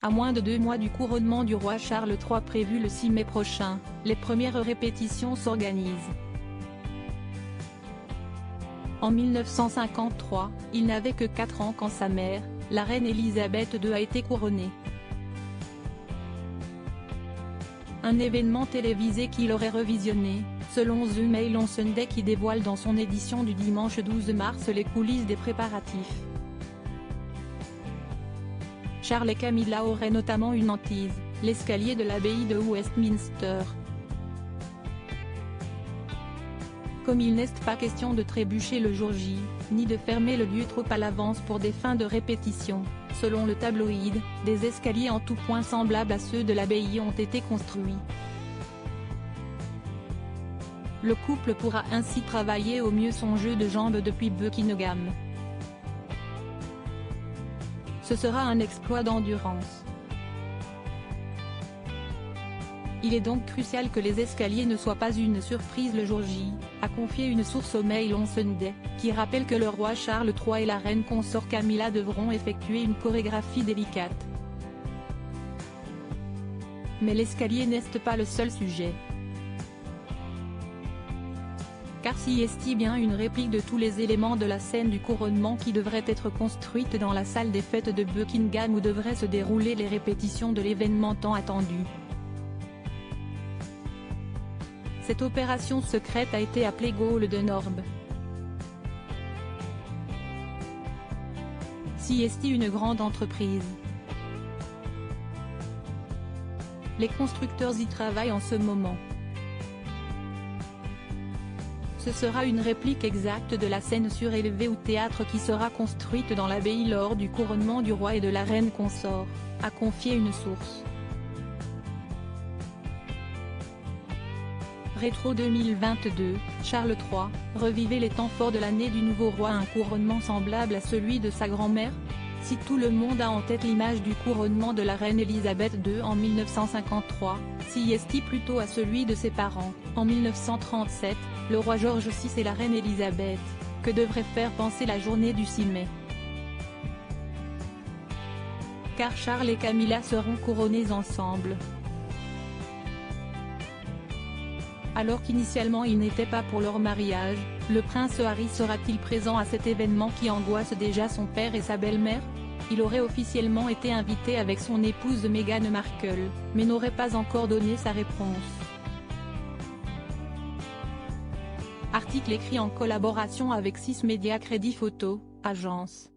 À moins de 2 mois du couronnement du roi Charles III prévu le 6 mai prochain, les premières répétitions s'organisent. En 1953, il n'avait que 4 ans quand sa mère, la reine Elisabeth II, a été couronnée. Un événement télévisé qu'il aurait revisionné, selon The Mail on Sunday, qui dévoile dans son édition du dimanche 12 mars les coulisses des préparatifs. Charles et Camilla auraient notamment une hantise, l'escalier de l'abbaye de Westminster. Comme il n'est pas question de trébucher le jour J, ni de fermer le lieu trop à l'avance pour des fins de répétition, selon le tabloïd, des escaliers en tout point semblables à ceux de l'abbaye ont été construits. Le couple pourra ainsi travailler au mieux son jeu de jambes depuis Buckingham. Ce sera un exploit d'endurance. Il est donc crucial que les escaliers ne soient pas une surprise le jour J, a confié une source au Mail on Sunday, qui rappelle que le roi Charles III et la reine consort Camilla devront effectuer une chorégraphie délicate. Mais l'escalier n'est pas le seul sujet. Car s'y est bien une réplique de tous les éléments de la scène du couronnement qui devrait être construite dans la salle des fêtes de Buckingham où devraient se dérouler les répétitions de l'événement tant attendu. Cette opération secrète a été appelée Gaulle de Norbe. S'y est une grande entreprise. Les constructeurs y travaillent en ce moment. Ce sera une réplique exacte de la scène surélevée ou théâtre qui sera construite dans l'abbaye lors du couronnement du roi et de la reine consort, a confié une source. Rétro 2022, Charles III, revivez les temps forts de l'année du nouveau roi. Un couronnement semblable à celui de sa grand-mère? Si tout le monde a en tête l'image du couronnement de la reine Elisabeth II en 1953, s'y est plutôt à celui de ses parents, en 1937, le roi George VI et la reine Elisabeth, que devrait faire penser la journée du 6 mai. Car Charles et Camilla seront couronnés ensemble. Alors qu'initialement il n'était pas pour leur mariage, le prince Harry sera-t-il présent à cet événement qui angoisse déjà son père et sa belle-mère? Il aurait officiellement été invité avec son épouse Meghan Markle, mais n'aurait pas encore donné sa réponse. Article écrit en collaboration avec 6 Médias Crédit Photo, agence.